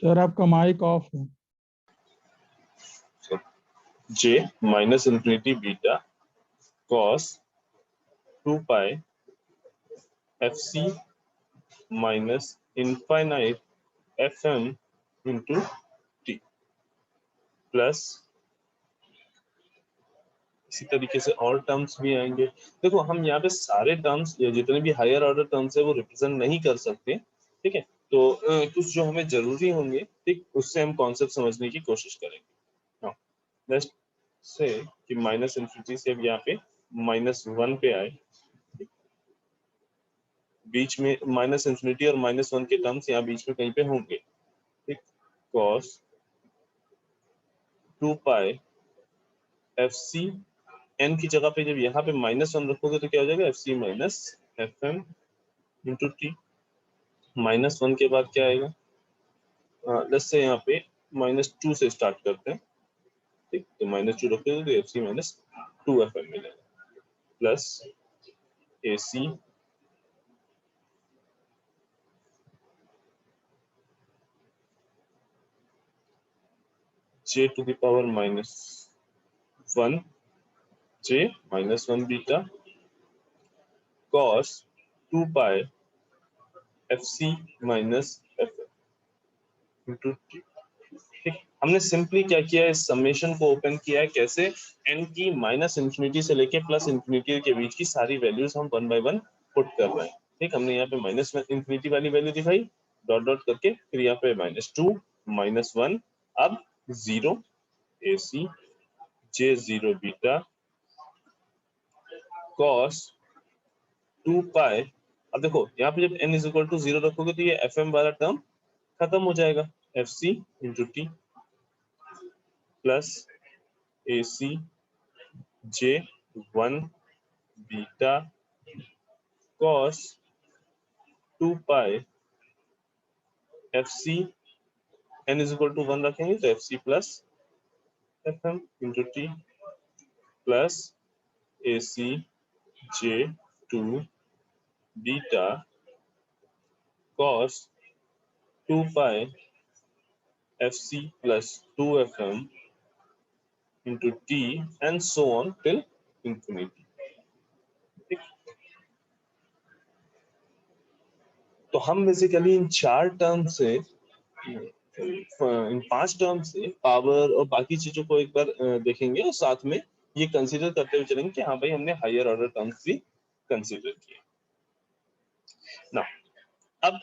Sir आपका mic off है। j minus infinity beta cos 2 pi fc minus infinite fm into t plus इसी तरीके से और टर्म्स भी आएंगे। देखो हम यहाँ पे सारे टर्म्स या जितने भी हायर ऑर्डर टर्म्स है वो रिप्रेजेंट नहीं कर सकते, ठीक है। तो कुछ जो हमें जरूरी होंगे, ठीक, उससे हम कॉन्सेप्ट समझने की कोशिश करेंगे। हाँ, लेट्स से कि माइनस इन्फिनिटी से अब यहाँ पे -1 पे आए, बीच में माइनस इन्फिनिटी और -1 के टर्म्स यहाँ बीच में कहीं पे होंगे, ठीक। cos 2 पाई fc n की जगह पे जब यहाँ पे -1 रखोगे तो क्या हो जाएगा, fc minus fm into T. -1 के बाद क्या आएगा, लेट्स से यहाँ पे -2 से स्टार्ट करते हैं, ठीक। तो -2 रखोगे तो fc माइनस 2fm मिलेगा plus ac j to the power -1 j -1 beta cos 2 pi fc minus fm into T. ठीक, हमने सिंपली क्या किया है, इस समेशन को ओपन किया है। कैसे, n की माइनस इन्फिनिटी से लेके प्लस इन्फिनिटी के बीच की सारी वैल्यूज हम 1 बाय 1 पुट कर रहे हैं, ठीक। हमने यहाँ पे माइनस इन्फिनिटी वाली वैल्यू दिखाई, डॉट डॉट करके, फिर यहाँ पे -2 -1 अब 0 ac j0 बीटा cos 2 पाई। अब देखो यहाँ पे जब n इज इक्वल टू 0 रखोगे तो ये fm वाला टर्म खत्म हो जाएगा, fc into T plus ac j1 beta cos 2 pi fc n is equal to 1 रखेंगे तो fc plus fm into T plus ac j2 beta cos 2 pi fc plus 2fm into t and so on till infinity। तो हम basically इन 4 term से, इन 5 term से power और बाकी चीजों को एक बार देखेंगे और साथ में ये कंसीडर करते हुए चलेंगे कि हाँ भाई हमने हायर ऑर्डर टर्म्स भी कंसीडर किए ना। अब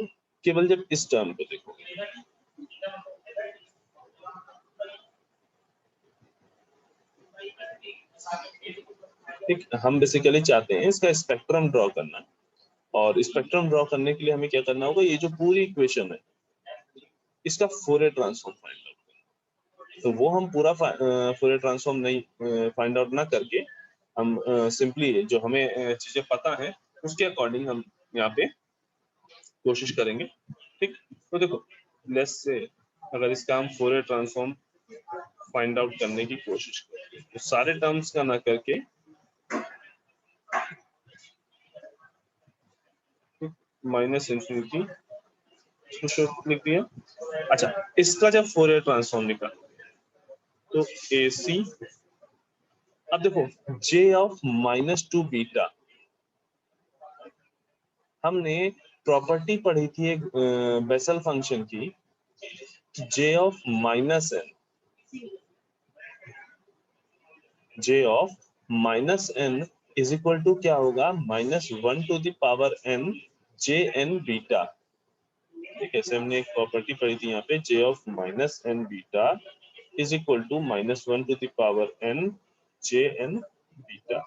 केवल जब इस टर्म को देखोगे, ठीक, हम बेसिकली चाहते हैं इसका स्पेक्ट्रम ड्रॉ करना, और स्पेक्ट्रम ड्रॉ करने के लिए हमें क्या करना होगा, ये जो पूरी इक्वेशन है इसका फोरियर ट्रांसफॉर्म फाइंड आउट करना। तो वो हम पूरा फोरियर ट्रांसफॉर्म नहीं फाइंड आउट ना करके, हम सिंपली जो हमें चीजें पता है उसके अकॉर्डिंग हम यहाँ पे कोशिश करेंगे, ठीक। तो देखो लेट्स से अगर इसका हम फोरियर ट्रांसफॉर्म फाइंड आउट करने की कोशिश करें तो सारे टर्म्स का ना करके माइनस इन्फिनिटी लिख दिया। अच्छा, इसका जब फोरियर ट्रांसफॉर्म निकाल तो AC, अब देखो j ऑफ -2 बीटा, हमने प्रॉपर्टी पढ़ी थी एक बेसल फंक्शन की, j of -n is equal to क्या होगा, -1 to the power n jn beta. ठीक है, हमने एक प्रॉपर्टी पढ़ी थी यहाँ पे, j of -n beta is equal to -1 to the power n jn beta.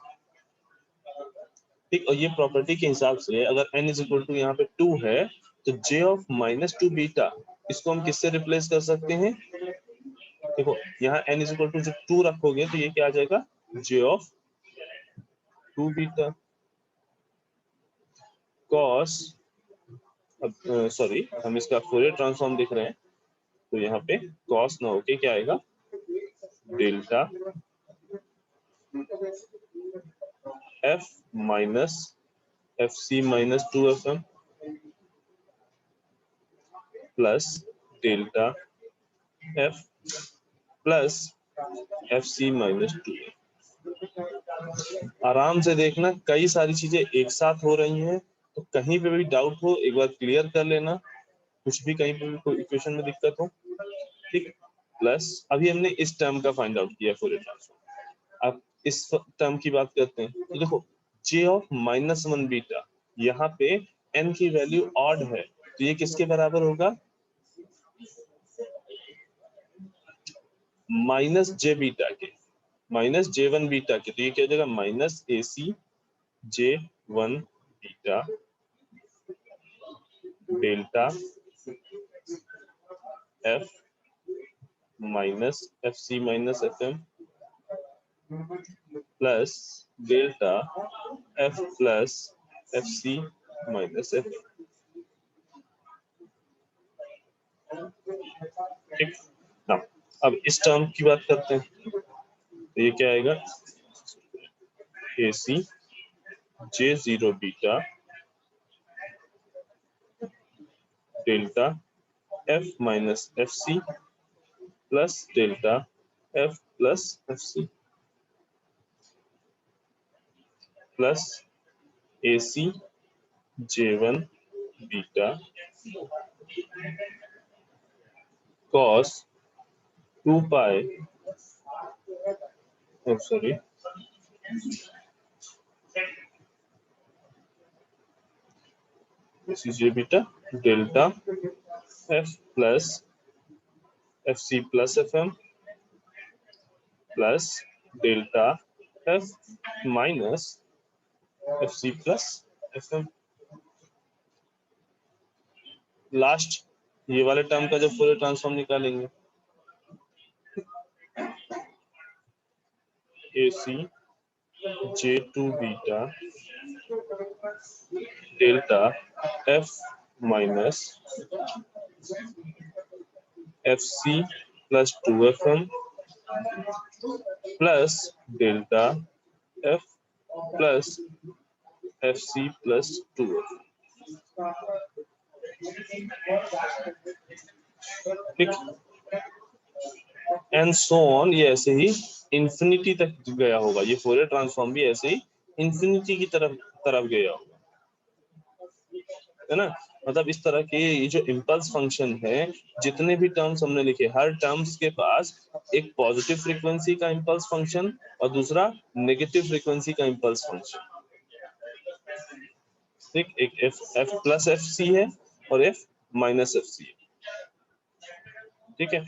ठीक, और ये प्रॉपर्टी के हिसाब से अगर n इज इक्वल टू यहाँ पे 2 है तो j ऑफ -2 बीटा इसको हम किससे रिप्लेस कर सकते हैं, देखो यहाँ n इज इक्वल टू जब 2 रखोगे तो ये क्या आ जाएगा, j ऑफ 2 बीटा cos, अब सॉरी हम इसका फोरियर ट्रांसफॉर्म दिख रहे हैं तो यहाँ पे cos ना होके क्या आएगा, delta f minus fc minus 2fm plus delta F plus F C minus 2। आराम से देखना, कई सारी चीजें एक साथ हो रही हैं, तो कहीं पे भी डाउट हो एक बार क्लियर कर लेना, कुछ भी कहीं पे भी कोई इक्वेशन में दिक्कत हो, ठीक। प्लस अभी हमने इस टर्म का फाइंड आउट किया फूरियर ट्रांसफॉर्म। अब इस टर्म की बात करते हैं, तो देखो j ऑफ -1 बीटा, यहाँ पे n की वैल्यू ऑड है, तो ये किसके बराबर होगा, माइनस जे बीटा के, माइनस J1 बीटा के, तो ये क्या हो जाएगा, minus AC J1 beta delta F minus FC minus FM plus delta F plus FC minus FM। ठीक, अब इस टर्म की बात करते हैं, तो ये क्या आएगा, AC J0 beta delta F minus FC plus delta F plus FC plus AC J1 beta cos 2 pi, oh sorry, this is J beta delta F plus FC plus FM plus delta F minus FC plus FM। Last ये वाले term का जब Fourier transform निकालेंगे, AC J2 beta delta F minus FC plus 2FM plus delta F plus FC plus 2FM। ठीक, and so on, ये ऐसे ही infinity तक गया होगा, ये फूरियर ट्रांसफॉर्म भी ऐसे ही इंफिनिटी की तरफ गया होगा, है ना। मतलब इस तरह के ये जो इम्पल्स फंक्शन है, जितने भी टर्म्स हमने लिखे, हर टर्म्स के पास एक पॉजिटिव फ्रीक्वेंसी का इम्पल्स फंक्शन और दूसरा नेगेटिव फ्रीक्वेंसी का इम्पल्स फंक्शन, ठीक। एक f प्लस एफ सी है और f माइनस एफ सी है, ठीक है।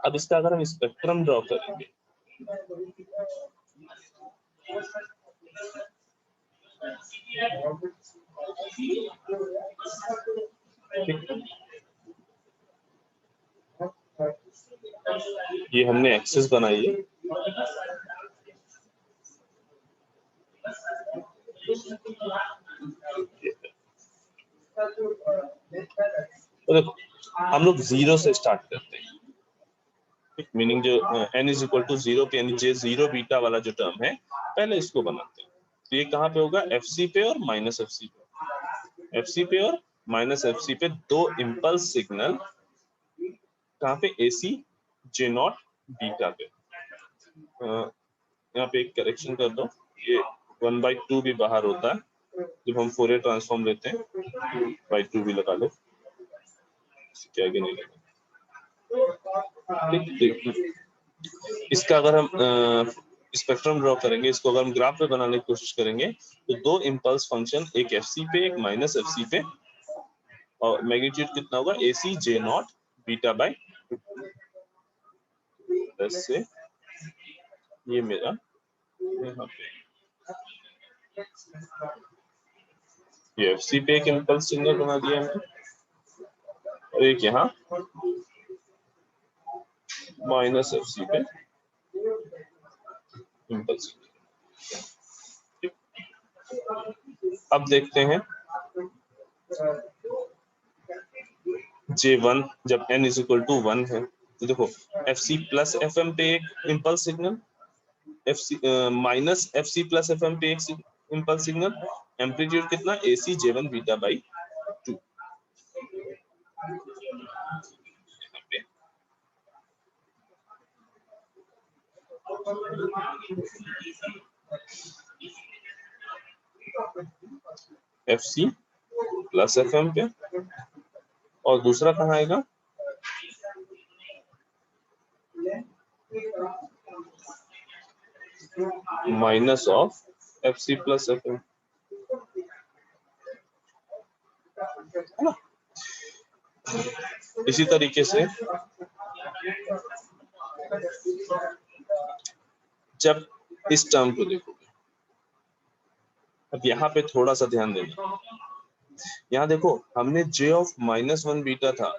अब इसका अगर हम स्पेक्ट्रम ड्रॉ करेंगे, ये हमने एक्सेस बनाई है, तो देखो हम लोग 0 से स्टार्ट करते हैं, मीनिंग जो n इज इक्वल टू 0 पे, यानी J0 बीटा वाला जो टर्म है, पहले इसको बनाते हैं। तो ये कहाँ पे होगा, FC पे और माइनस FC पे, FC पे और माइनस FC पे दो इम्पल्स सिग्नल, कहाँ पे, AC J0 बीटा पे। यहाँ पे एक करेक्शन कर दो, ये 1/2 भी बाहर होता है जब हम फूरियर ट्रांसफॉर्म लेते हैं, 2/2 भी लगा लो, क्या आगे नहीं लगा, इसका अगर हम स्पेक्ट्रम ड्रॉ करेंगे, इसको अगर हम ग्राफ पे बनाने की कोशिश करेंगे, तो दो इम्पल्स फंक्शन, एक FC पे एक माइनस FC पे, और मैग्नीट्यूड कितना होगा, AC J0 बीटा बाय 2। से ये मेरा यहाँ पे ये FC पे एक इम्पल्स सिग्नल बना दिया हमने, और एक यहाँ माइनस FC पे इम्पल्स। अब देखते हैं J1 जब n इज इक्वल टू 1 है, तो देखो FC प्लस FM पे एक impulse signal, FC minus FC plus FM पे एक इम्पल्स सिग्नल, एम्पलीट्यूड कितना, AC J1 beta by 2। FC plus FM पे, और दूसरा कहाँ आएगा, minus of FC plus FM, है ना। इसी तरीके से जब इस टर्म को देखोगे, अब यहाँ पे थोड़ा सा ध्यान देना, यहाँ देखो हमने J ऑफ -1 बीटा था,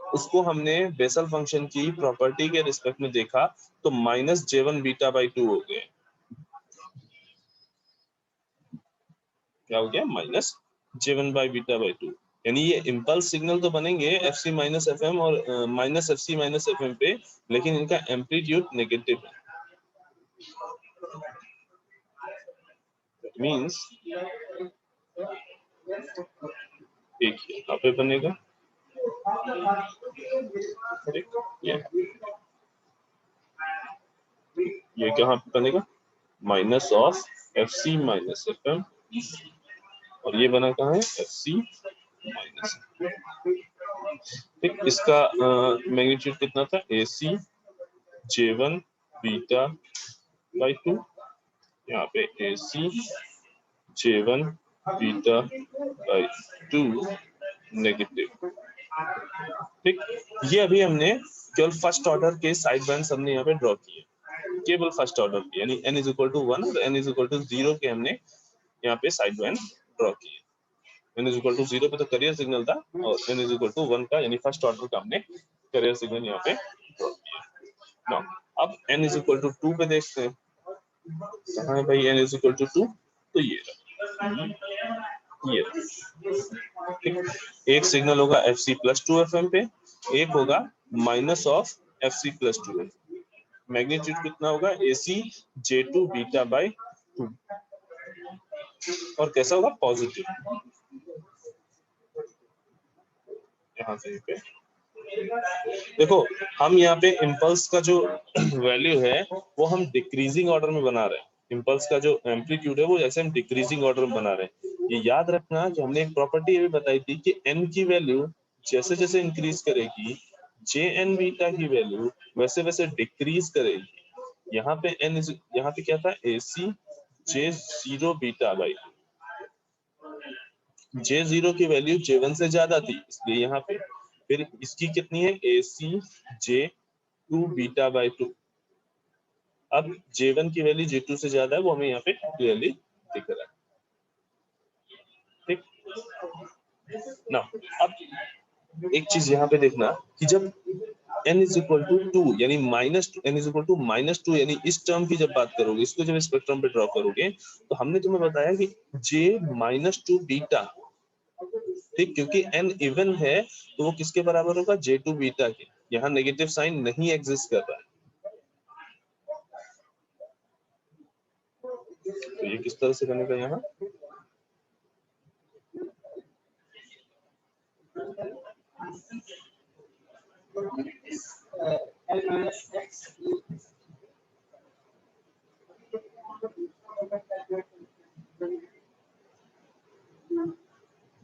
उसको हमने बेसल फंक्शन की प्रॉपर्टी के रिस्पेक्ट में देखा तो -J1 बीटा बाई 2 हो गए। क्या हो गया, -J1 बाई बीटा बाई 2, यानी ये इम्पल्स सिग्नल तो बनेंगे FC माइनस FM और -FC माइनस FM पे, लेकिन इनका एम्पलीट्यूड नेगेटिव है। That means एक यहाँ पे बनेगा, ये कहाँ पे बनेगा, minus of FC minus FM, और ये बना कहाँ है, FC माइनस। ठीक, इसका मैग्नीट्यूड कितना था, AC J1 बीटा बाई 2, यहाँ पे AC J1 beta by 2 negative. ठीक, ये अभी हमने केवल फर्स्ट ऑर्डर के साइड बैंड्स हमने यहाँ पे ड्रॉ किए, केवल फर्स्ट ऑर्डर के, यानी n इज इक्वल टू 1 और n इज इक्वल टू 0 के हमने यहाँ पे साइड बैंड ड्रॉ किए। n इज इक्वल टू 0 पे तो करियर सिग्नल था, और n इज इक्वल टू 1 का यानी फर्स्ट ऑर्डर का हमने करियर सिग्नल यहाँ पे ड्रॉ किया। नाउ अब n इज इक्वल टू 2 पे देखते हैं, कहाँ है भाई n इज इक्वल टू 2, तो ये ठीक, एक सिग्नल होगा FC प्लस 2 FM पे, एक होगा minus of FC plus 2 FM। Magnitude कितना होगा, AC J2 बीटा बाई 2, और कैसा होगा, पॉजिटिव। यहाँ से पे देखो, हम यहाँ पे इम्पल्स का जो वैल्यू है वो हम डिक्रीजिंग ऑर्डर में बना रहे हैं, इम्पल्स का जो एम्पलीट्यूड है वो जैसे हम डिक्रीजिंग ऑर्डर में बना रहे हैं। ये याद रखना कि हमने एक प्रॉपर्टी ये भी बताई थी कि n की वैल्यू जैसे जैसे इंक्रीज करेगी, Jn बीटा की वैल्यू वैसे वैसे डिक्रीज करेगी। यहाँ पे यहाँ पे क्या था, AC J0 beta by, J0 की वैल्यू J1 से ज्यादा थी, इसलिए यहाँ पे, फिर इसकी कितनी है, AC J2 बीटा बाई 2, अब J1 की वैल्यू J2 से ज्यादा है, वो हमें यहाँ पे क्लियरली दिख रहा है। ठीक ना, अब एक चीज यहाँ पे देखना कि जब n इज इक्वल टू 2 यानी n इज इक्वल टू -2, यानी इस टर्म की जब बात करोगे, इसको जब स्पेक्ट्रम पे ड्रॉ करोगे, तो हमने तुम्हें बताया कि J-2 बीटा, ठीक, क्योंकि n इवन है तो वो किसके बराबर होगा, J2 बीटा के। यहाँ नेगेटिव साइन नहीं एग्जिस्ट कर रहा है, तो ये किस तरह से बनेगा, यहाँ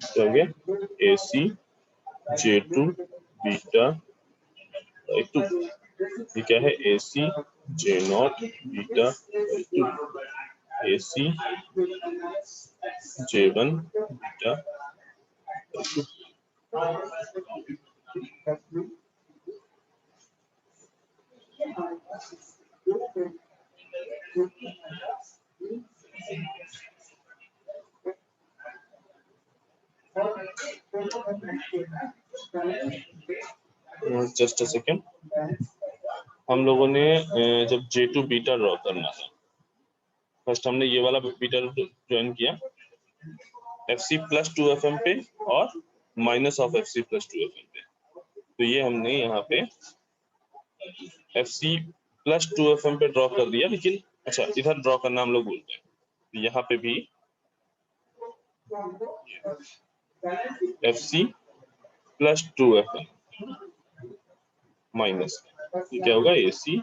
क्या हो गया, AC J2 बीटा बाई 2, ये क्या है, AC J0 beta by 2, AC J1 beta by 2। Just a second, हम लोगों ने जब J2 बीटा ड्रॉ करना था, फर्स्ट हमने ये वाला बीटा ज्वाइन किया FC प्लस 2 FM पे और minus of FC plus 2 FM पे, तो ये हमने यहाँ पे FC प्लस 2 FM पे ड्रॉ कर दिया, लेकिन अच्छा इधर ड्रॉ करना हम लोग भूलते हैं, तो यहाँ पे भी FC प्लस 2 FM माइनस, ये क्या होगा, AC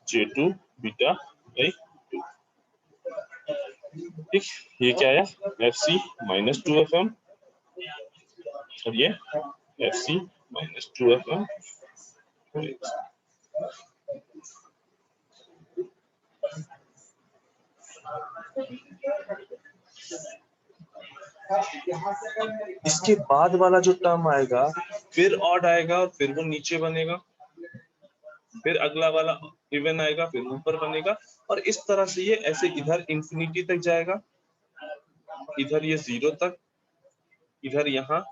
J2 बीटा बाई 2। ठीक, ये क्या है FC माइनस 2FM और ये FC माइनस 2FM। इसके बाद वाला जो टर्म आएगा फिर ऑड आएगा और फिर वो नीचे बनेगा, फिर अगला वाला इवन आएगा फिर ऊपर बनेगा, और इस तरह से ये ऐसे इधर इंफिनिटी तक जाएगा, इधर ये 0 तक, इधर यहाँ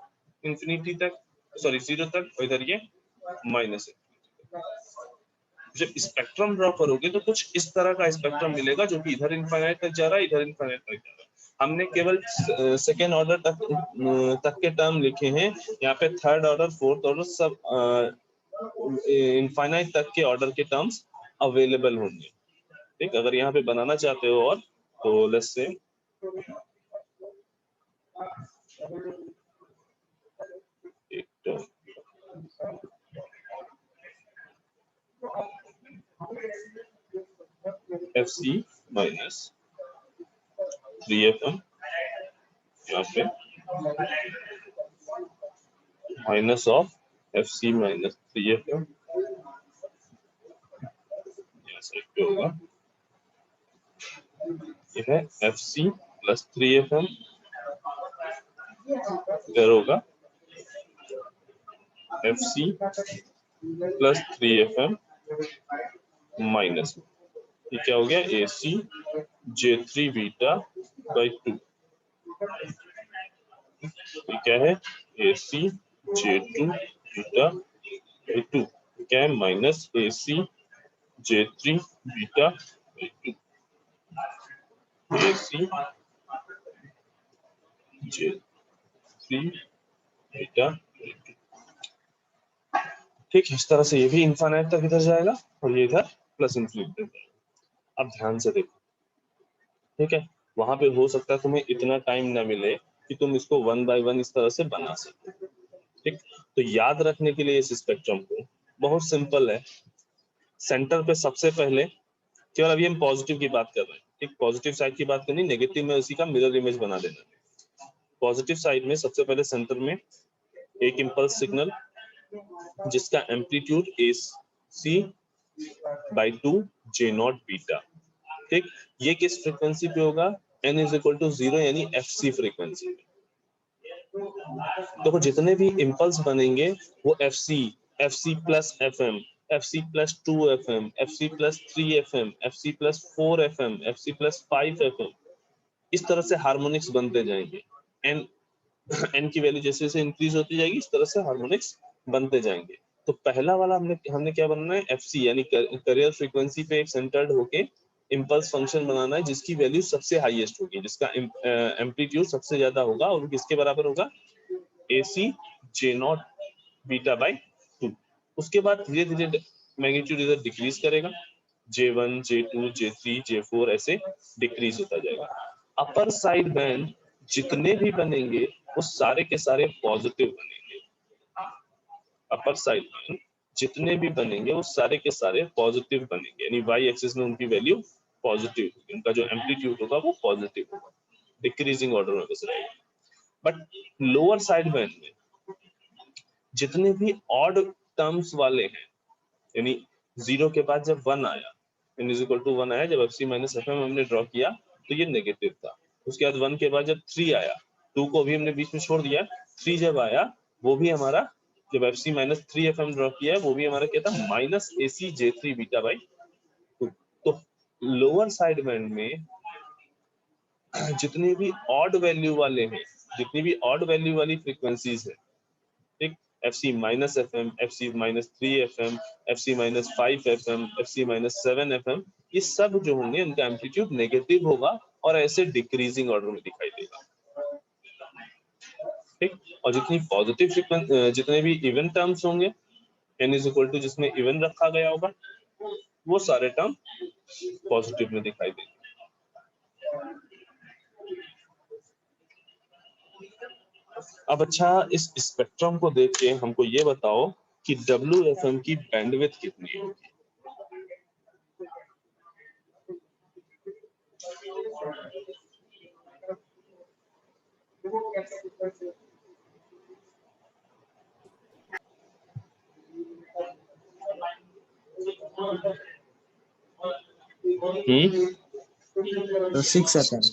इंफिनिटी तक, सॉरी 0 तक, और इधर ये माइनस। जब स्पेक्ट्रम ड्रॉ करोगे तो कुछ इस तरह का स्पेक्ट्रम मिलेगा जो कि इधर इनफाइनाइट तक जा रहा है, इधर इनफाइनाइट तक जा रहा है। हमने केवल सेकेंड ऑर्डर तक के टर्म लिखे हैं, यहाँ पे थर्ड ऑर्डर फोर्थ ऑर्डर सब इनफाइनाइट तक के ऑर्डर के टर्म्स अवेलेबल होंगे। ठीक, अगर यहाँ पे बनाना चाहते हो और तो लेट्स से एक टर्म FC माइनस 3FM, यहाँ पे minus of FC minus 3FM, पे होगा ये है FC प्लस 3FM, इधर होगा FC प्लस 3FM माइनस, ये क्या हो गया AC J3 बीटा बाई 2। ये क्या है AC J2 बीटा बाई 2, क्या है minus AC J3 beta by 2, AC J3 beta by 2। ठीक, इस तरह से ये भी इनफाइनाइट तक इधर जाएगा और ये इधर प्लस इनफिनिटी तक। अब ध्यान से देखो, ठीक है, वहां पे हो सकता है तुम्हें इतना टाइम ना मिले कि तुम इसको 1 बाय 1 इस तरह से बना सको। ठीक, तो याद रखने के लिए इस स्पेक्ट्रम को बहुत सिंपल है। सेंटर पे सबसे पहले, केवल अभी हम पॉजिटिव की बात कर रहे हैं, ठीक, पॉजिटिव साइड की बात करनी, नेगेटिव में उसी का मिरर इमेज बना देना। पॉजिटिव साइड में सबसे पहले सेंटर में एक इंपल्स सिग्नल जिसका amplitude AC by 2 J0 beta. ठीक, ये किस फ्रीक्वेंसी पे होगा, n इज इक्वल टू 0 यानी FC फ्रीक्वेंसी पे। देखो जितने भी इंपल्स बनेंगे वो FC plus FM, FC plus 2FM, FC plus 3FM, FC plus 4FM, FC plus 5FM, इस तरह से हार्मोनिक्स बनते जाएंगे। n की वैल्यू जैसे जैसे इंक्रीज होती जाएगी इस तरह से हार्मोनिक्स बनते जाएंगे। तो पहला वाला हमने क्या बनाना है, FC यानी कैरियर फ्रीक्वेंसी पे एक सेंटर्ड होके इंपल्स फंक्शन बनाना है जिसकी वैल्यू सबसे हाईएस्ट होगी, जिसका एम्पलीट्यूड सबसे ज्यादा होगा, और किसके बराबर होगा, AC J0 बीटा बाई 2। उसके बाद धीरे धीरे मैग्नीट्यूड इधर डिक्रीज करेगा, J1 J2 J3 J4 ऐसे डिक्रीज होता जाएगा। अपर साइड बैंड जितने भी बनेंगे वो सारे के सारे पॉजिटिव बनेंगे। अपर साइड बैंड जितने भी बनेंगे वो सारे के सारे पॉजिटिव बनेंगे, यानी वाई एक्सिस में उनकी वैल्यू पॉजिटिव होगी, उनका जो एम्पलीट्यूड होगा वो पॉजिटिव होगा, डिक्रीजिंग ऑर्डर में बस रहेगा। बट लोअर साइड बैंड में जितने भी ऑड टर्म्स वाले हैं, यानी 0 के बाद जब 1 आया, n इज इक्वल टू 1 आया, जब FC माइनस FM हमने ड्रॉ किया तो ये नेगेटिव था। उसके बाद 1 के बाद जब 3 आया, 2 को भी हमने बीच में छोड़ दिया, 3 जब आया वो भी हमारा, जब FC माइनस 3FM ड्रॉ किया है वो भी हमारा क्या था, minus AC J3 beta by 2। तो लोअर साइड बैंड में जितने भी ऑड वैल्यू वाले हैं, जितनी भी ऑड वैल्यू वाली फ्रीक्वेंसीज है, ठीक, FC minus FM, FC minus 3FM, FC minus 5FM, FC minus 7FM, ये सब जो होंगे उनका एम्पलीट्यूड नेगेटिव होगा और ऐसे डिक्रीजिंग ऑर्डर में दिखाई देगा। ठीक, और जितनी पॉजिटिव फ्रीक्वेंसी, जितने भी इवन टर्म्स होंगे, n इज इक्वल टू जिसमें इवन रखा गया होगा, वो सारे टर्म पॉजिटिव में दिखाई देंगे। अब अच्छा, इस स्पेक्ट्रम को देख के हमको ये बताओ कि WFM की बैंडविड्थ कितनी होगी। तो 6 FM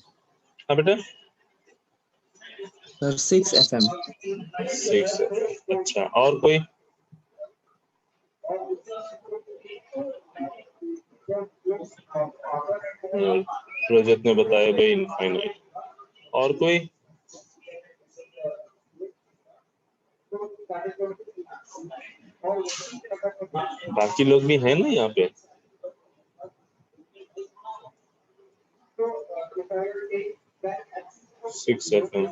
हाँ बेटा सर 6 FM 6 अच्छा और कोई रजत ने बताया भाई इनफाइनाइट और कोई बाकी लोग भी हैं ना यहाँ पे 6 FM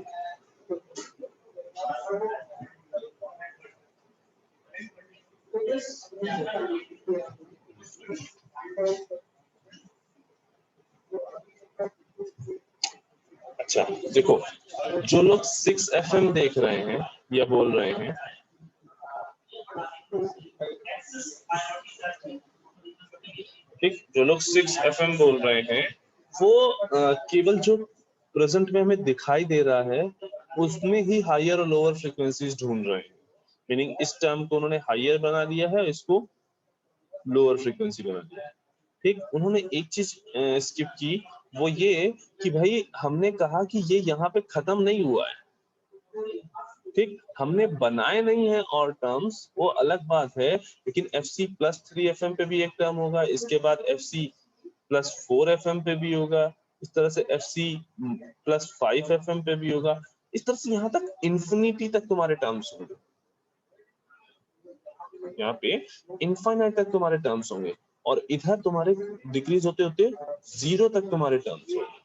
अच्छा देखो जो लोग 6 FM देख रहे हैं या बोल रहे हैं ठीक जो लोग 6 FM बोल रहे हैं वो केवल जो प्रेजेंट में हमें दिखाई दे रहा है उसमें ही हायर और लोअर फ्रीक्वेंसीज ढूंढ रहे हैं मीनिंग इस टर्म को उन्होंने हायर बना दिया है इसको लोअर फ्रीक्वेंसी बना दिया है ठीक उन्होंने एक चीज स्किप की वो ये कि भाई हमने कहा कि ये यहाँ पे खत्म नहीं हुआ है ठीक हमने बनाए नहीं है और टर्म्स वो अलग बात है लेकिन FC+3 FM पे भी एक टर्म होगा इसके बाद FC+4 FM पे भी होगा इस तरह से FC+5 FM पे भी होगा इस तरह से यहाँ तक इंफिनिटी तक तुम्हारे टर्म्स होंगे यहाँ पे इनफाइनाइट तक तुम्हारे टर्म्स होंगे और इधर तुम्हारे डिक्रीज होते होते 0 तक तुम्हारे टर्म्स होंगे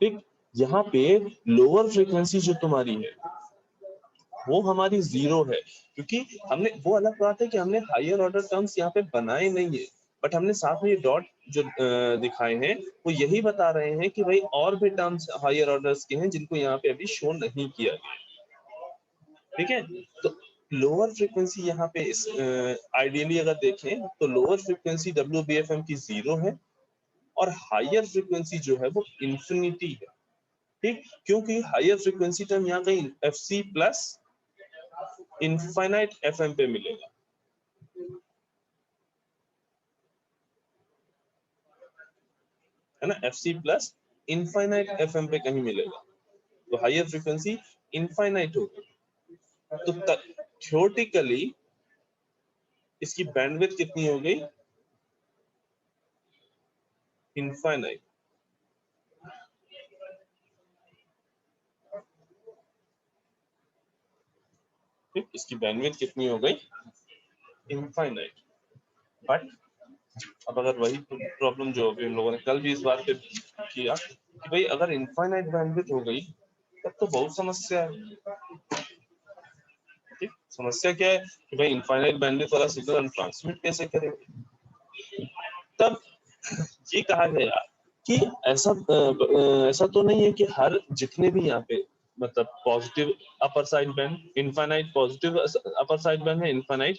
ठीक यहाँ पे लोअर फ्रीक्वेंसी जो तुम्हारी है वो हमारी 0 है क्योंकि हमने वो अलग बात है कि हमने हायर ऑर्डर टर्म्स यहाँ पे बनाए नहीं है बट हमने साथ में ये डॉट जो दिखाए हैं वो यही बता रहे हैं कि भाई और भी टर्म्स हायर ऑर्डर्स के हैं जिनको यहाँ पे अभी शो नहीं किया गया ठीक है तो लोअर फ्रीक्वेंसी यहाँ पे आइडियली अगर देखें तो लोअर फ्रीक्वेंसी WBFM की 0 है और हायर फ्रीक्वेंसी जो है वो इंफिनिटी है ठीक क्योंकि हायर फ्रीक्वेंसी टर्म यहाँ कहीं FC प्लस इनफाइनाइट FM पे मिलेगा है ना FC प्लस इनफाइनाइट FM पे कहीं मिलेगा तो हायर फ्रीक्वेंसी इनफाइनाइट होगी तो थ्योरेटिकली इसकी बैंडविड्थ कितनी हो गई इनफाइनाइट ठीक इसकी बैंडविड्थ कितनी हो गई इनफाइनाइट बट अब अगर वही प्रॉब्लम जो अभी हम लोगों ने कल भी इस बात पे किया कि भाई अगर इनफाइनाइट बैंडविड्थ हो गई तब तो बहुत समस्या है ठीक समस्या क्या है कि भाई इनफाइनाइट बैंडविड्थ वाला सिग्नल हम ट्रांसमिट कैसे करेंगे तब ये कहा गया कि ऐसा तो नहीं है कि हर जितने भी यहाँ पे मतलब positive upper side band infinite positive upper side band है इनफाइनाइट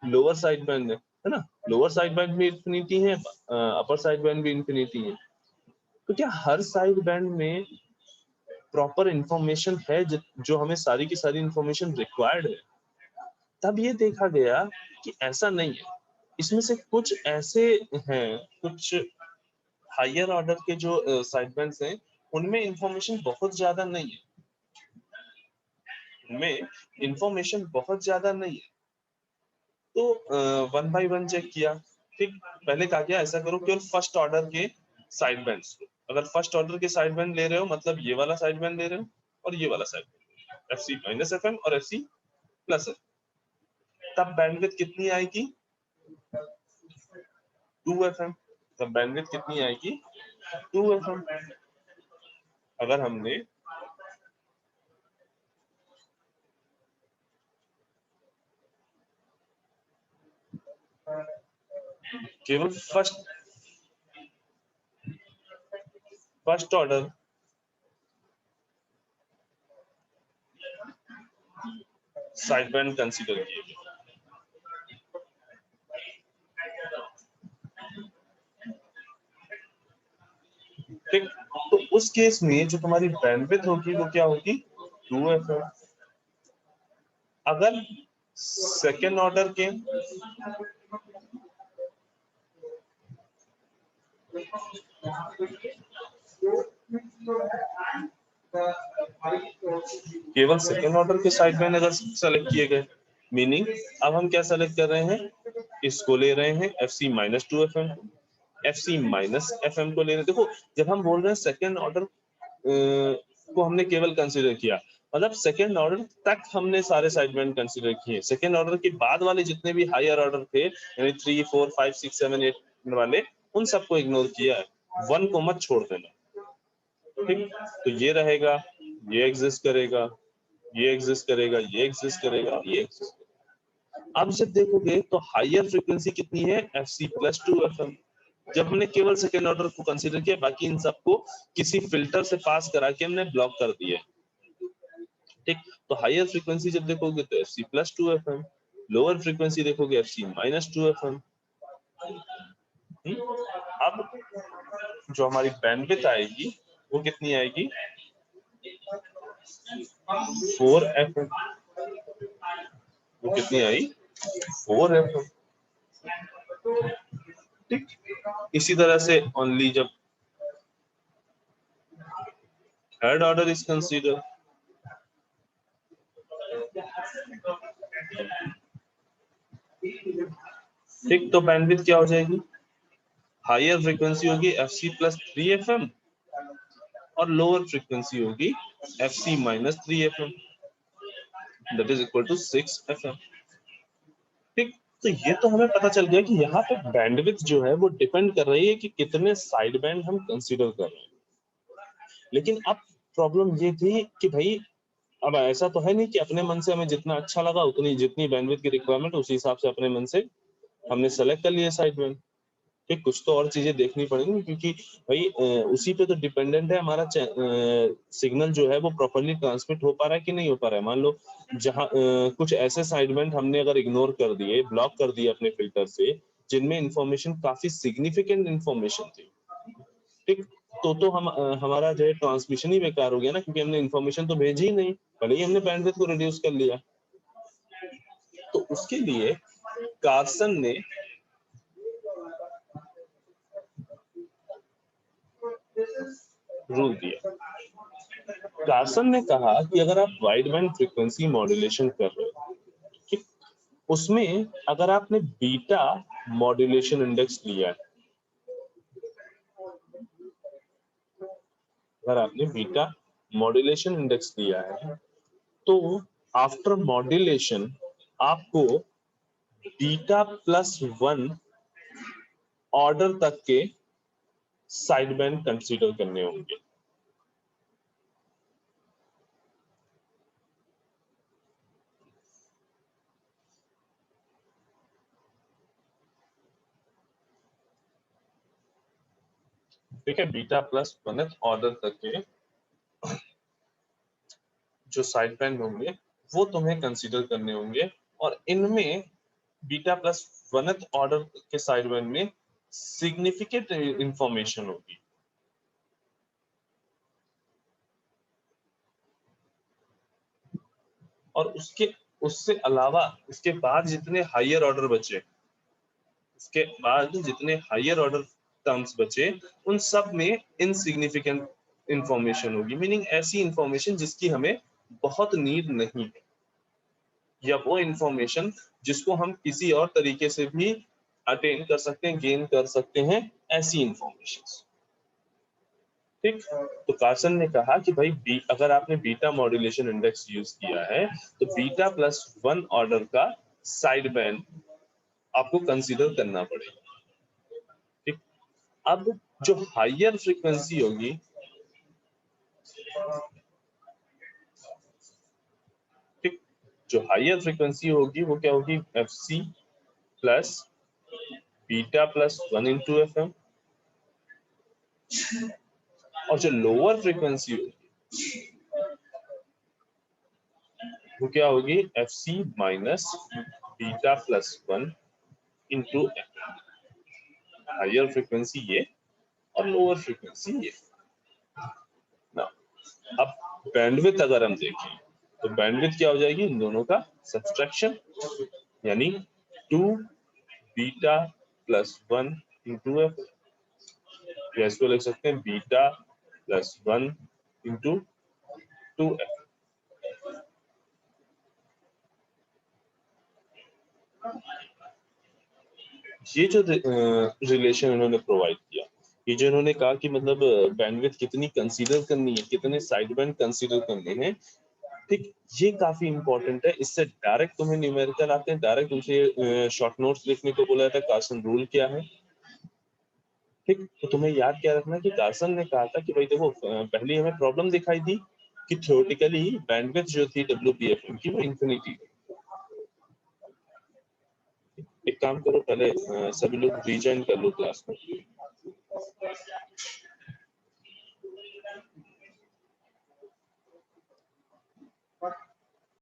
लोअर साइड बैंड है ना लोअर साइड बैंड भी इंफिनिटी है अपर साइड बैंड भी इंफिनिटी है तो क्या हर साइड बैंड में प्रॉपर इंफॉर्मेशन है जो हमें सारी की सारी इंफॉर्मेशन रिक्वायर्ड है तब ये देखा गया कि ऐसा नहीं है इसमें से कुछ ऐसे हैं कुछ हायर ऑर्डर के जो साइड बैंड्स हैं उनमें इंफॉर्मेशन बहुत ज्यादा नहीं है उनमें इंफॉर्मेशन बहुत ज्यादा नहीं है तो 1 बाय 1 चेक किया ठीक पहले कहा गया ऐसा करो केवल फर्स्ट ऑर्डर के साइड बैंड्स को अगर फर्स्ट ऑर्डर के साइड बैंड ले रहे हो मतलब ये वाला साइड बैंड ले रहे हो और ये वाला साइड बैंड FC-FM और FC+F तब बैंडविड्थ कितनी आएगी 2 FM तब बैंडविड्थ कितनी आएगी 2 FM अगर हमने केवल first order side band consider किए ठीक, तो उस केस में जो तुम्हारी बैंडविड्थ होगी वो क्या होगी 2FM। अगर सेकेंड ऑर्डर के केवल सेकेंड ऑर्डर के साइडबैंड अगर सेलेक्ट किए गए, मीनिंग अब हम क्या सेलेक्ट कर रहे हैं, इसको ले रहे हैं FC minus 2FM, FC minus FM को ले रहे हैं। देखो जब हम बोल रहे हैं सेकेंड ऑर्डर को हमने केवल कंसीडर किया, मतलब सेकेंड ऑर्डर तक हमने सारे साइडबैंड कंसीडर किए, सेकेंड ऑर्डर के बाद वाले जितने भी हायर ऑर्डर थे यानी 3, 4, 5, 6, 7, 8 वाले, उन सबको इग्नोर किया है, 1 को मत छोड़ देना। ठीक, तो ये रहेगा, ये एग्जिस्ट करेगा, ये एग्जिस्ट करेगा, ये एग्जिस्ट करेगा, ये एग्जिस्ट करेगा। अब जब देखोगे तो हायर फ्रीक्वेंसी कितनी है, FC प्लस 2FM। जब हमने केवल सेकेंड ऑर्डर को कंसीडर किया, बाकी इन सबको किसी फिल्टर से पास करा के हमने ब्लॉक कर दिया। ठीक, तो हायर फ्रीक्वेंसी जब देखोगे तो FC plus 2FM, lower frequency देखोगे FC माइनस 2FM। अब जो हमारी बैंडविड्थ आएगी वो कितनी आएगी, 4FM। वो कितनी आई, 4FM। ठीक, इसी तरह से ओनली जब थर्ड ऑर्डर इज कंसीडर, ठीक, तो बैंडविड्थ क्या हो जाएगी, हायर फ्रीक्वेंसी होगी FC प्लस 3FM और लोअर फ्रीक्वेंसी होगी FC minus 3FM, that is equal to 6FM। ठीक, तो ये तो हमें पता चल गया कि यहाँ पे बैंडविड्थ जो है वो डिपेंड कर रही है कि कितने साइड बैंड हम कंसीडर कर रहे हैं। लेकिन अब प्रॉब्लम ये थी कि भाई अब ऐसा तो है नहीं कि अपने मन से हमें जितना अच्छा लगा उतनी जितनी बैंडविड्थ की रिक्वायरमेंट उसी हिसाब से अपने मन से हमने सेलेक्ट कर लिया साइड बैंड। ठीक, कुछ तो और चीजें देखनी पड़ेंगी क्योंकि भाई उसी पे तो डिपेंडेंट है हमारा सिग्नल जो है वो प्रॉपर्ली ट्रांसमिट हो पा रहा है कि नहीं हो पा रहा है। मान लो जहाँ कुछ ऐसे साइडबैंड हमने अगर इग्नोर कर दिए, ब्लॉक कर दिए अपने फिल्टर से, जिनमें इंफॉर्मेशन काफी सिग्निफिकेंट इंफॉर्मेशन थी, ठीक, तो हम हमारा जो है ट्रांसमिशन ही बेकार हो गया ना, क्योंकि हमने इंफॉर्मेशन तो भेजी ही नहीं, भले ही हमने बैंडविड्थ को रिड्यूस कर लिया। तो उसके लिए कार्सन ने रूल दिया। कार्सन ने कहा कि अगर आप वाइड बैंड फ्रीक्वेंसी मॉड्यूलेशन कर रहे हो, ठीक, उसमें अगर आपने बीटा मॉड्यूलेशन इंडेक्स लिया है, अगर आपने बीटा मॉड्यूलेशन इंडेक्स लिया है तो आफ्टर मॉड्यूलेशन आपको बीटा प्लस 1 ऑर्डर तक के साइड बैंड कंसीडर करने होंगे। ठीक है, बीटा प्लस 1 ऑर्डर तक के जो साइड बैंड होंगे वो तुम्हें कंसीडर करने होंगे, और इनमें बीटा प्लस 1 ऑर्डर के साइड बैंड में सिग्निफिकेंट इंफॉर्मेशन होगी। और उससे अलावा उसके बाद जितने हायर ऑर्डर बचे, उसके बाद जितने हायर ऑर्डर टर्म्स बचे, उन सब में इनसिग्निफिकेंट इंफॉर्मेशन होगी, मीनिंग ऐसी इंफॉर्मेशन जिसकी हमें बहुत नीड नहीं है, या वो इंफॉर्मेशन जिसको हम किसी और तरीके से भी अटेन कर सकते हैं, गेन कर सकते हैं, ऐसी इंफॉर्मेशन। ठीक, तो कार्सन ने कहा कि भाई अगर आपने बीटा मॉड्यूलेशन इंडेक्स यूज किया है तो बीटा प्लस 1 ऑर्डर का साइड बैंड आपको कंसीडर करना पड़ेगा। ठीक, अब जो हायर फ्रीक्वेंसी होगी, ठीक, जो हायर फ्रीक्वेंसी होगी वो क्या होगी, FC plus beta plus 1 into FM, और जो लोअर फ्रीक्वेंसी होगी वो क्या होगी, FC minus beta plus 1 into FM। Higher frequency ये और लोअर फ्रीक्वेंसी ये। अब बैंडविड्थ अगर हम देखें तो बैंडविड्थ क्या हो जाएगी, इन दोनों का सब्सट्रैक्शन, यानी 2 बीटा प्लस 1 इंटू एफ, या इसको लिख सकते हैं बीटा प्लस 1 इंटू 2f। ये जो रिलेशन इन्होंने प्रोवाइड किया, ये जो इन्होंने कहा कि मतलब बैंडविड्थ कितनी कंसीडर करनी है, कितने साइड बैंड कंसीडर करने हैं, ठीक, ये काफी इंपॉर्टेंट है। इससे डायरेक्ट तुम्हें न्यूमेरिकल आते हैं, डायरेक्ट तुमसे शॉर्ट नोट्स लिखने को बोला था, कार्सन रूल क्या है, ठीक। तो तुम्हें याद क्या रखना कि कार्सन ने कहा था कि भाई देखो पहली हमें प्रॉब्लम दिखाई दी कि थ्योरेटिकली बैंडविड्थ जो थी WPFM की वो इंफिनिटी। एक काम करो, पहले सभी लोग रीजॉइन कर लो क्लास में।